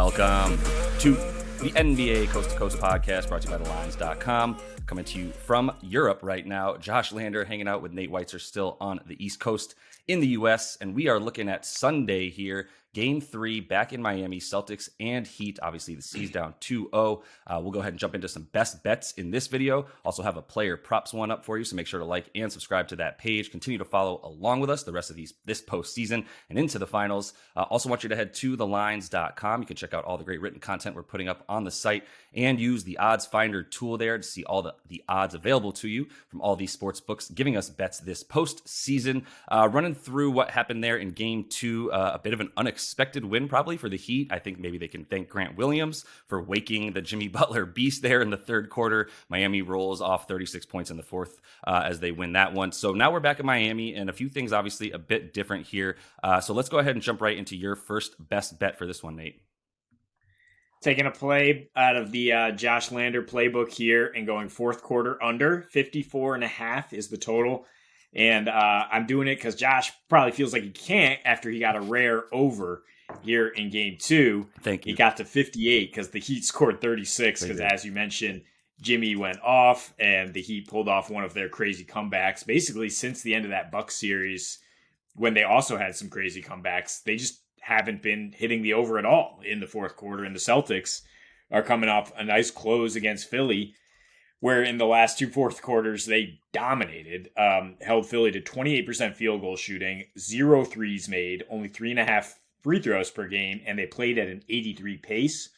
Welcome to the NBA Coast to Coast podcast brought to you by thelines.com. Coming to you from Europe right now. Josh Lander hanging out with Nate Weitzer still on the East Coast in the U.S. And we are looking at Sunday here. Game 3 back in Miami, Celtics and Heat. Obviously, the C's down 2-0. We'll go ahead and jump into some best bets in this video. Also have a player props one up for you, so make sure to like and subscribe to that page. Continue to follow along with us the rest of this postseason and into the finals. Also want you to head to thelines.com. You can check out all the great written content we're putting up on the site and use the odds finder tool there to see all the odds available to you from all these sports books, giving us bets this postseason. Running through what happened there in Game 2, a bit of an unexpected win probably for the Heat. I think maybe they can thank Grant Williams for waking the Jimmy Butler beast there in the third quarter. Miami rolls off 36 points in the fourth as they win that one. So now we're back in Miami, and a few things obviously a bit different here. So let's go ahead and jump right into your first best bet for this one, Nate. Taking a play out of the Josh Lander playbook here and going fourth quarter under 54.5 is the total. And I'm doing it because Josh probably feels like he can't after he got a rare over here in Game 2. Thank you. He got to 58 because the Heat scored 36 because, as you mentioned, Jimmy went off and the Heat pulled off one of their crazy comebacks. Basically, since the end of that Bucks series, when they also had some crazy comebacks, they just haven't been hitting the over at all in the fourth quarter. And the Celtics are coming off a nice close against Philly, where in the last two fourth quarters, they dominated, held Philly to 28% field goal shooting, 0 threes made, only 3.5 free throws per game, and they played at an 83 pace.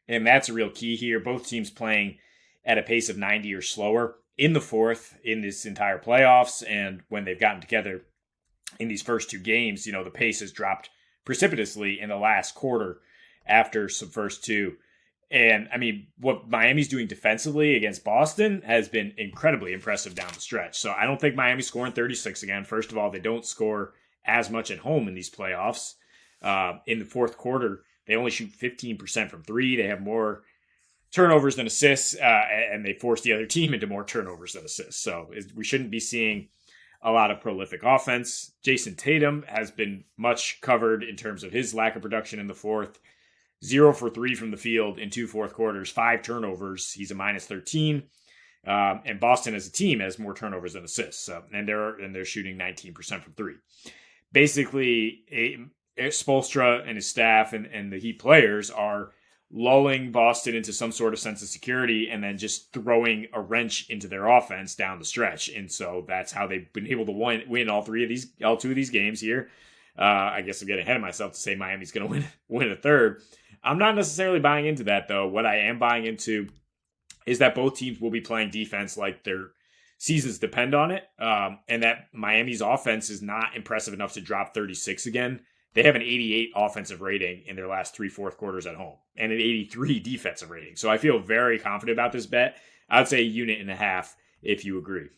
And that's a real key here. Both teams playing at a pace of 90 or slower in the fourth in this entire playoffs. And when they've gotten together in these first two games, you know, the pace has dropped precipitously in the last quarter after some first two. And, I mean, what Miami's doing defensively against Boston has been incredibly impressive down the stretch. So I don't think Miami's scoring 36 again. First of all, they don't score as much at home in these playoffs. In the fourth quarter, they only shoot 15% from three. They have more turnovers than assists, and they force the other team into more turnovers than assists. So we shouldn't be seeing a lot of prolific offense. Jason Tatum has been much covered in terms of his lack of production in the fourth. 0 for 3 from the field in two fourth quarters, 5 turnovers. He's a minus 13. And Boston as a team has more turnovers than assists. And they're shooting 19% from three. Basically, Spoelstra and his staff and the Heat players are lulling Boston into some sort of sense of security and then just throwing a wrench into their offense down the stretch. And so that's how they've been able to win all two of these games here. I guess I'm getting ahead of myself to say Miami's going to win a third. I'm not necessarily buying into that, though. What I am buying into is that both teams will be playing defense like their seasons depend on it, and that Miami's offense is not impressive enough to drop 36 again. They have an 88 offensive rating in their last three fourth quarters at home and an 83 defensive rating. So I feel very confident about this bet. I would say 1.5 units if you agree.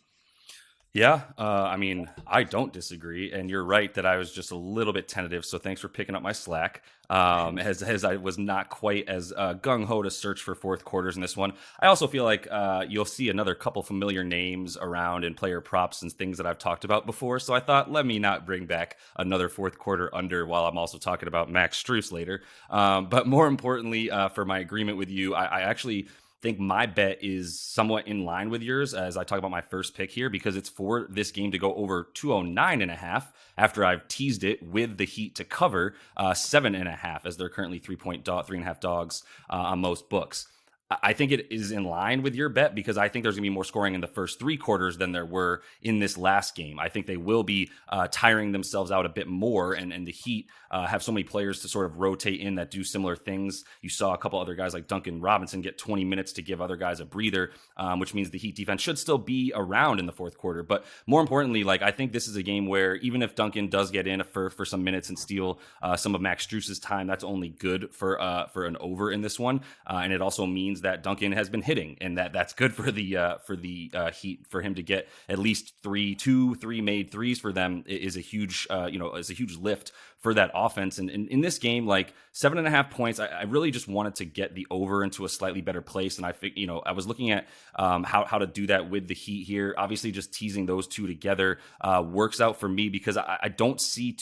Yeah, I mean, I don't disagree, and you're right that I was just a little bit tentative, so thanks for picking up my slack, as I was not quite as gung-ho to search for fourth quarters in this one. I also feel like you'll see another couple familiar names around in player props and things that I've talked about before, so I thought, let me not bring back another fourth quarter under while I'm also talking about Max Strus later. But more importantly, for my agreement with you, I actually think my bet is somewhat in line with yours as I talk about my first pick here, because it's for this game to go over 209.5 after I've teased it with the Heat to cover 7.5 as they're currently 3.5 dogs on most books. I think it is in line with your bet because I think there's going to be more scoring in the first three quarters than there were in this last game. I think they will be tiring themselves out a bit more, and the Heat have so many players to sort of rotate in that do similar things. You saw a couple other guys like Duncan Robinson get 20 minutes to give other guys a breather, which means the Heat defense should still be around in the fourth quarter. But more importantly, like I think this is a game where even if Duncan does get in for some minutes and steal some of Max Strus's time, that's only good for an over in this one, and it also means that Duncan has been hitting, and that's good for the Heat. For him to get at least three made threes for them is a huge lift for that offense. And in this game, like 7.5 points, I really just wanted to get the over into a slightly better place. And I think, I was looking at how to do that with the Heat here. Obviously, just teasing those two together works out for me because I don't see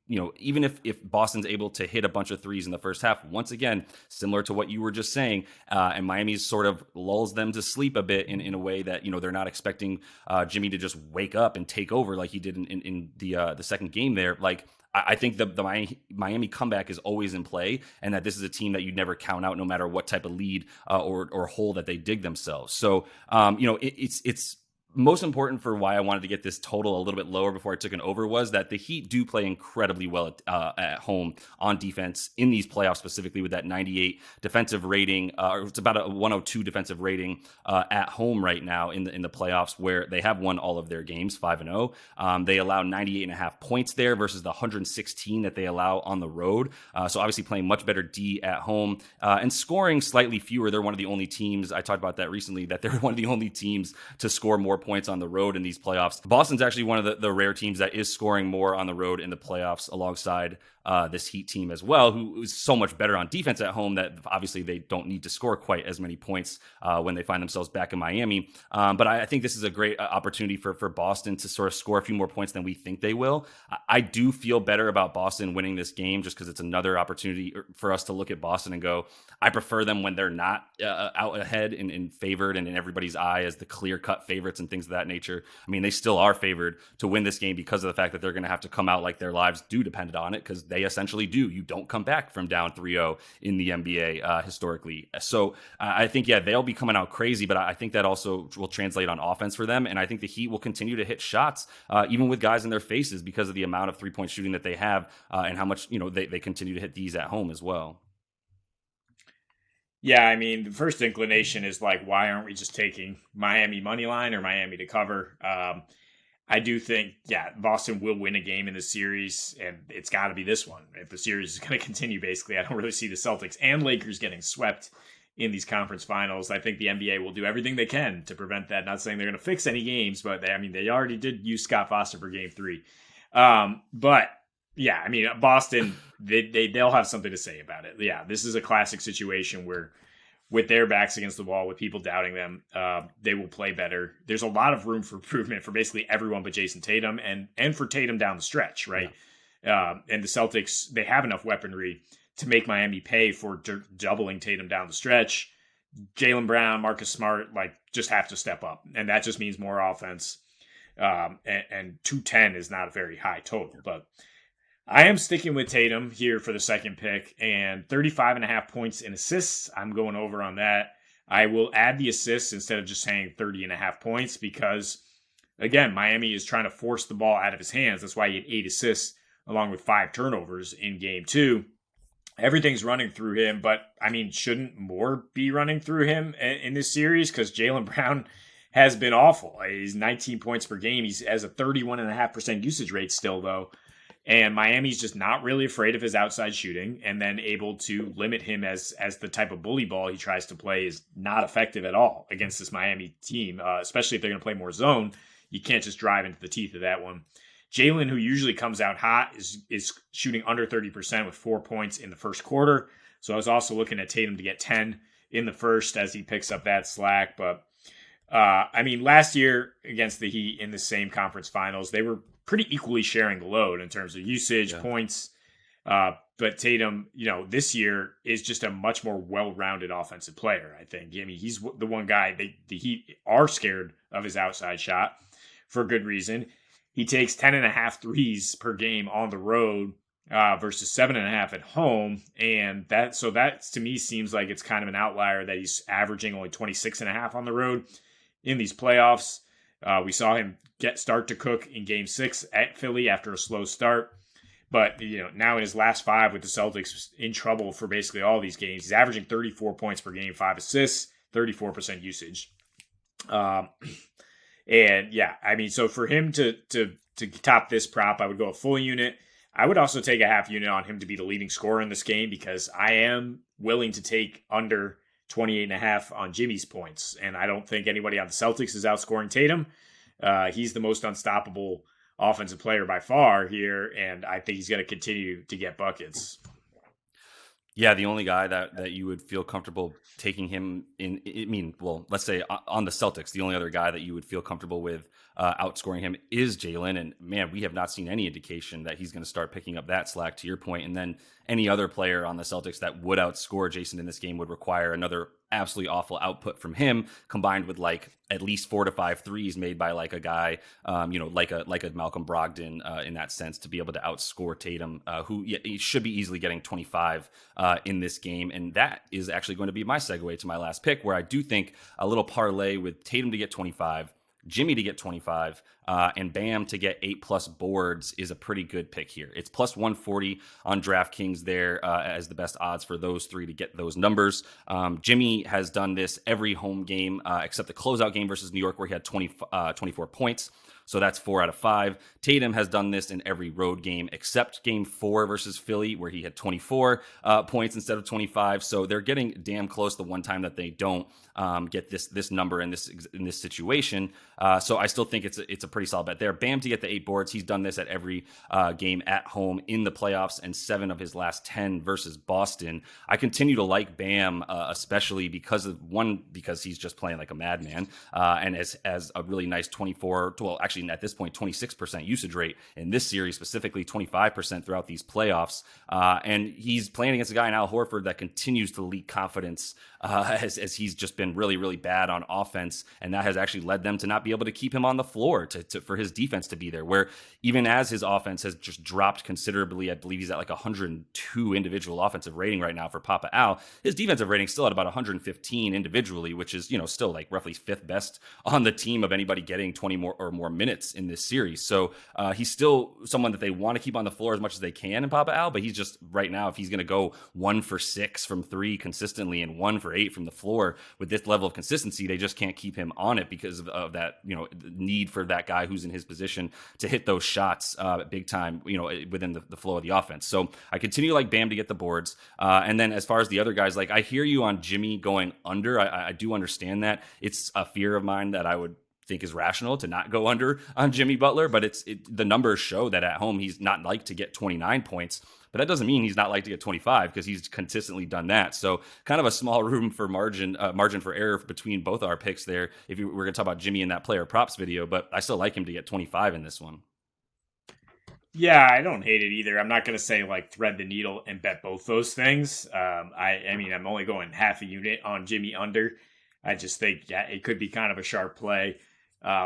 even if Boston's able to hit a bunch of threes in the first half, once again, similar to what you were just saying, and Miami's sort of lulls them to sleep a bit in a way that, they're not expecting Jimmy to just wake up and take over like he did in the second game there. Like, I think the Miami comeback is always in play, and that this is a team that you never count out, no matter what type of lead or hole that they dig themselves. So, it's most important for why I wanted to get this total a little bit lower before I took an over was that the Heat do play incredibly well at home on defense in these playoffs, specifically with that 98 defensive rating, or it's about a 102 defensive rating at home right now in the playoffs, where they have won all of their games 5-0. They allow 98.5 points there versus the 116 that they allow on the road. So obviously playing much better D at home and scoring slightly fewer. They're one of the only teams, I talked about that recently, that they're one of the only teams to score more points on the road in these playoffs. Boston's actually one of the rare teams that is scoring more on the road in the playoffs alongside this Heat team as well, who is so much better on defense at home that obviously they don't need to score quite as many points when they find themselves back in Miami. But I think this is a great opportunity for Boston to sort of score a few more points than we think they will. I do feel better about Boston winning this game just because it's another opportunity for us to look at Boston and go, I prefer them when they're not out ahead and favored and in everybody's eye as the clear-cut favorites and things of that nature. I mean, they still are favored to win this game because of the fact that they're going to have to come out like their lives do depend on it, because they essentially do. You don't come back from down 3-0 in the NBA historically. So I think, they'll be coming out crazy, but I think that also will translate on offense for them. And I think the Heat will continue to hit shots, even with guys in their faces, because of the amount of three-point shooting that they have and how much, they continue to hit these at home as well. Yeah, I mean, the first inclination is like, why aren't we just taking Miami money line or Miami to cover? I do think, Boston will win a game in the series, and it's got to be this one. If the series is going to continue, basically, I don't really see the Celtics and Lakers getting swept in these conference finals. I think the NBA will do everything they can to prevent that. Not saying they're going to fix any games, but they already did use Scott Foster for game 3. But yeah, I mean, Boston, they'll have something to say about it. Yeah, this is a classic situation where, with their backs against the wall, with people doubting them, they will play better. There's a lot of room for improvement for basically everyone but Jason Tatum, and for Tatum down the stretch, right? Yeah. And the Celtics, they have enough weaponry to make Miami pay for doubling Tatum down the stretch. Jaylen Brown, Marcus Smart, just have to step up, and that just means more offense. And 210 is not a very high total, but I am sticking with Tatum here for the second pick, and 35.5 points in assists. I'm going over on that. I will add the assists instead of just saying 30.5 points because, again, Miami is trying to force the ball out of his hands. That's why he had 8 assists along with 5 turnovers in game 2. Everything's running through him, but, I mean, shouldn't more be running through him in this series? Because Jaylen Brown has been awful. He's 19 points per game. He has a 31.5% usage rate still, though. And Miami's just not really afraid of his outside shooting, and then able to limit him as the type of bully ball he tries to play is not effective at all against this Miami team, especially if they're going to play more zone. You can't just drive into the teeth of that one. Jaylen, who usually comes out hot, is shooting under 30% with 4 points in the first quarter. So I was also looking at Tatum to get 10 in the first as he picks up that slack. But, I mean, last year against the Heat in the same conference finals, they were pretty equally sharing the load in terms of usage, points. But Tatum, this year is just a much more well-rounded offensive player, I think. I mean, he's the one guy, the Heat are scared of his outside shot for good reason. He takes 10.5 threes per game on the road versus 7.5 at home. And that to me seems like it's kind of an outlier that he's averaging only 26.5 on the road in these playoffs. We saw him start to cook in game 6 at Philly after a slow start. But, now in his last 5 with the Celtics in trouble for basically all these games, he's averaging 34 points per game, 5 assists, 34% usage. And yeah, I mean, so for him to top this prop, I would go a full unit. I would also take a half unit on him to be the leading scorer in this game because I am willing to take under 28.5 on Jimmy's points. And I don't think anybody on the Celtics is outscoring Tatum. He's the most unstoppable offensive player by far here, and I think he's going to continue to get buckets. Yeah, the only guy that you would feel comfortable taking him in, I mean, well, let's say on the Celtics, the only other guy that you would feel comfortable with outscoring him is Jalen. And man, we have not seen any indication that he's going to start picking up that slack, to your point. And then any other player on the Celtics that would outscore Jason in this game would require another absolutely awful output from him, combined with like at least 4 to 5 threes made by like a guy, like a Malcolm Brogdon in that sense, to be able to outscore Tatum, who he should be easily getting 25 in this game. And that is actually going to be my segue to my last pick, where I do think a little parlay with Tatum to get 25, Jimmy to get 25, and Bam to get 8+ boards is a pretty good pick here. It's plus 140 on DraftKings there as the best odds for those three to get those numbers. Jimmy has done this every home game except the closeout game versus New York, where he had 24 points. So that's 4 out of 5. Tatum has done this in every road game except game 4 versus Philly, where he had 24 points instead of 25. So they're getting damn close the one time that they don't get this number in this situation. So I still think it's a pretty solid bet there. Bam to get the 8 boards. He's done this at every game at home in the playoffs, and 7 of his last 10 versus Boston. I continue to like Bam, especially because he's just playing like a madman, and as a really nice 24. Well, actually at this point 26% usage rate in this series, specifically 25% throughout these playoffs. And he's playing against a guy in Al Horford that continues to leak confidence as he's just been really, really bad on offense. And that has actually led them to not be able to keep him on the floor for his defense to be there, where even as his offense has just dropped considerably, I believe he's at like 102 individual offensive rating right now for Papa Al. His defensive rating still at about 115 individually, which is, still like roughly 5th best on the team of anybody getting 20 more minutes in this series. So he's still someone that they want to keep on the floor as much as they can in Papa Al, but he's just right now, if he's going to go 1 for 6 from 3 consistently and 1 for 8 from the floor with this level of consistency, they just can't keep him on it because of that, need for that guy who's in his position to hit those shots big time, within the flow of the offense. So I continue to like Bam to get the boards. And then as far as the other guys, like I hear you on Jimmy going under. I do understand that. It's a fear of mine that I would think is rational to not go under on Jimmy Butler, but the numbers show that at home he's not like to get 29 points, but that doesn't mean he's not like to get 25 because he's consistently done that. So kind of a small room for margin for error between both our picks there. If we're going to talk about Jimmy in that player props video, but I still like him to get 25 in this one. Yeah, I don't hate it either. I'm not going to say like thread the needle and bet both those things. I mean, I'm only going half a unit on Jimmy under. I just think, it could be kind of a sharp play.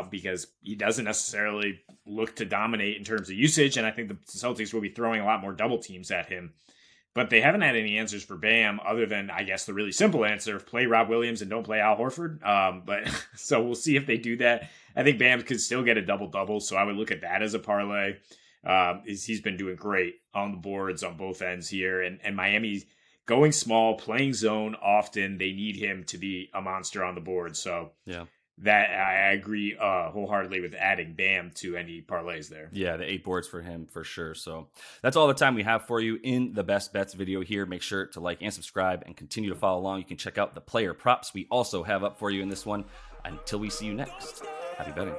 Because he doesn't necessarily look to dominate in terms of usage, and I think the Celtics will be throwing a lot more double teams at him. But they haven't had any answers for Bam other than, I guess, the really simple answer: play Rob Williams and don't play Al Horford. But so we'll see if they do that. I think Bam could still get a double-double, so I would look at that as a parlay. He's been doing great on the boards on both ends here, and Miami's going small, playing zone often. They need him to be a monster on the board. So yeah. That I agree wholeheartedly with adding Bam to any parlays there. Yeah, the 8 boards for him for sure. So that's all the time we have for you in the Best Bets video here. Make sure to like and subscribe and continue to follow along. You can check out the player props we also have up for you in this one. Until we see you next, happy betting.